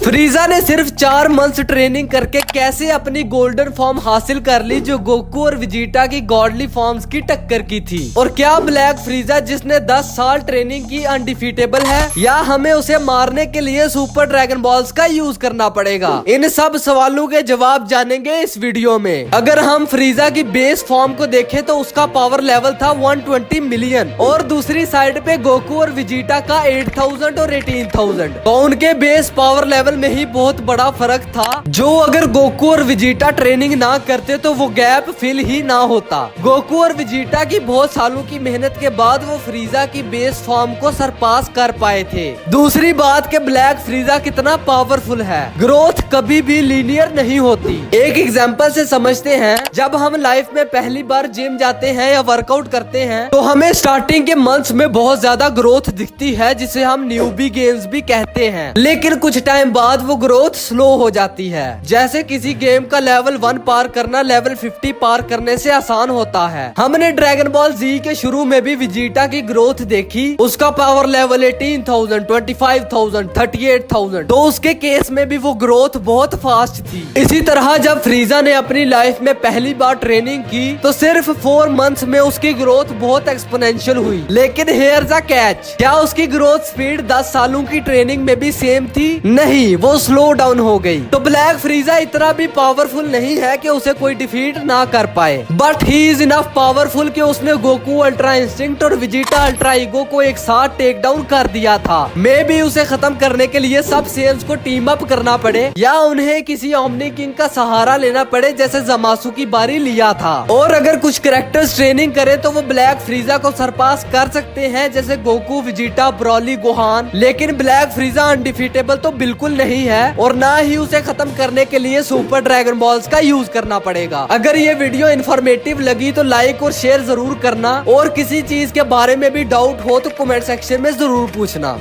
फ्रीजा ने सिर्फ 4 months training करके कैसे अपनी गोल्डन फॉर्म हासिल कर ली जो गोकू और विजिटा की गॉडली फॉर्म्स की टक्कर की थी। और क्या ब्लैक फ्रीजा जिसने 10 साल ट्रेनिंग की अनडिफीटेबल है, या हमें उसे मारने के लिए सुपर ड्रैगन बॉल्स का यूज करना पड़ेगा? इन सब सवालों के जवाब जानेंगे इस वीडियो में। अगर हम फ्रीजा की बेस फॉर्म को देखें तो उसका पावर लेवल था 120 मिलियन और दूसरी साइड पे गोकू और विजिटा का 8000 और 18000। तो उनके बेस पावर लेवल में ही बहुत बड़ा फर्क था, जो अगर गोकू और विजिटा ट्रेनिंग ना करते तो वो गैप फिल ही ना होता। गोकू और विजिटा की बहुत सालों की मेहनत के बाद वो फ्रीजा की बेस फॉर्म को सरपास कर पाए थे। दूसरी बात के ब्लैक फ्रीजा कितना पावरफुल है। ग्रोथ कभी भी लीनियर नहीं होती। एक एग्जांपल से समझते हैं, जब हम लाइफ में पहली बार जिम जाते हैं या वर्कआउट करते हैं तो हमें स्टार्टिंग के मंथ्स में बहुत ज्यादा ग्रोथ दिखती है, जिसे हम न्यूबी गेम्स भी कहते हैं। लेकिन कुछ टाइम बाद वो ग्रोथ स्लो हो जाती है। जैसे किसी गेम का लेवल 1 पार करना लेवल 50 पार करने से आसान होता है। हमने ड्रैगन बॉल जी के शुरू में भी विजिटा की ग्रोथ देखी। उसका पावर लेवल 18,000, 25,000, 38,000। तो उसके केस में भी वो ग्रोथ बहुत फास्ट थी। इसी तरह जब फ्रीजा ने अपनी लाइफ में पहली बार ट्रेनिंग की तो सिर्फ 4 मंथ्स में उसकी ग्रोथ बहुत एक्सपोनेंशियल हुई। लेकिन हियर द कैच, क्या उसकी ग्रोथ स्पीड 10 सालों की ट्रेनिंग में भी सेम थी? नहीं, वो स्लो डाउन हो गई। तो ब्लैक फ्रीजा इतना भी पावरफुल नहीं है कि उसे कोई डिफीट ना कर पाए, but he is enough powerful कि उसने गोकू अल्ट्रा इंस्टिंक्ट और विजिटा अल्ट्रा ईगो को एक साथ टेक डाउन कर दिया था। मे भी उसे खत्म करने के लिए सब सेल्स को टीम अप करना पड़े या उन्हें किसी ओमनी किंग का सहारा लेना पड़े, जैसे जमासु की बारी लिया था। और अगर कुछ कैरेक्टर्स ट्रेनिंग करे तो वो ब्लैक फ्रीजा को सरपास कर सकते हैं, जैसे गोकू, विजिटा, ब्रॉली, गोहान। लेकिन ब्लैक फ्रीजा अनडिफीटेबल तो बिल्कुल नहीं है और ना ही उसे खत्म करने के लिए सुपर ड्रैगन बॉल्स का यूज करना पड़ेगा। अगर ये वीडियो इन्फॉर्मेटिव लगी तो लाइक और शेयर जरूर करना, और किसी चीज के बारे में भी डाउट हो तो कमेंट सेक्शन में जरूर पूछना।